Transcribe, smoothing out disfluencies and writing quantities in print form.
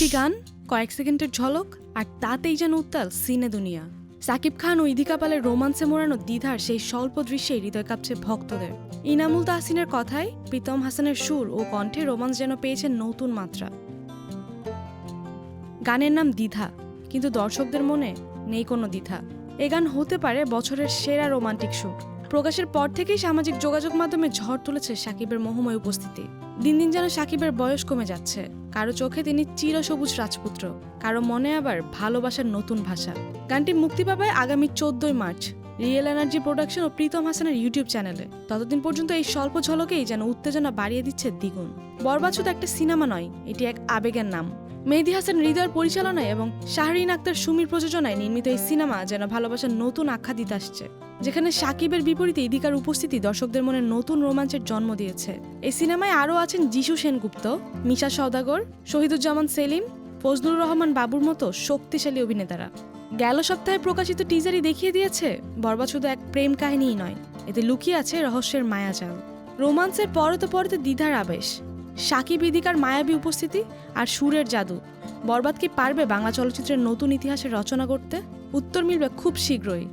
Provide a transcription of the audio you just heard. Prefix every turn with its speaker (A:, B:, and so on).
A: একটি গান, কয়েক সেকেন্ডের ঝলক, আর তাতেই যেন উত্তাল সিনে দুনিয়া। সাকিব খান ও ইদিকা পালের রোমান্সে মোড়ানো দ্বিধার সেই স্বল্প দৃশ্যেই হৃদয় কাঁপছে ভক্তদের। ইনামুল তাহসিনের কথায়, প্রীতম হাসানের সুর ও কণ্ঠে রোমান্স যেন পেয়েছে নতুন মাত্রা। গানের নাম দ্বিধা, কিন্তু দর্শকদের মনে নেই কোনো দ্বিধা। এ গান হতে পারে বছরের সেরা রোমান্টিক সুর। প্রকাশের পর থেকেই সামাজিক যোগাযোগ মাধ্যমে ঝড় তুলেছে সাকিবের মোহময় উপস্থিতি। দিন দিন যেন সাকিবের বয়স কমে যাচ্ছে। কারো চোখে তিনি চিরসবুজ রাজপুত্র, কারো মনে আবার ভালোবাসার নতুন ভাষা। গানটি মুক্তি পাবে আগামী 14 মার্চ রিয়েল এনার্জি প্রোডাকশন ও প্রীতম হাসানের ইউটিউব চ্যানেলে। ততদিন পর্যন্ত এই স্বল্প ঝলকেই যেন উত্তেজনা বাড়িয়ে দিচ্ছে দ্বিগুণ। বরবাদ শুধু একটা সিনেমা নয়, এটি এক আবেগের নাম। মেহেদী হাসান হৃদয়ের পরিচালনায় এবং শাহরিন আক্তার সুমির প্রযোজনায় নির্মিত এই সিনেমা যেন ভালোবাসার নতুন আখ্যা দিতে আসছে, যেখানে সাকিবের বিপরীতে ইদিকার উপস্থিতি দর্শকদের মনে নতুন রোমাঞ্চের জন্ম দিয়েছে। এই সিনেমায় আরও আছেন যিশু সেনগুপ্ত, মিশা সওদাগর, শহীদুজ্জামান সেলিম, ফজলুর রহমান বাবুর মতো শক্তিশালী অভিনেতারা। গেল সপ্তাহে প্রকাশিত টিজারই দেখিয়ে দিয়েছে বরবাদ শুধু এক প্রেম কাহিনীই নয়, এতে লুকিয়ে আছে রহস্যের মায়াজাল। রোমান্সের পরতে পরতে দ্বিধার আবেশ, সাকিব ইদিকার মায়াবী উপস্থিতি আর সুরের জাদু। বরবাদ কি পারবে বাংলা চলচ্চিত্রের নতুন ইতিহাসের রচনা করতে? উত্তর মিলবে খুব শীঘ্রই।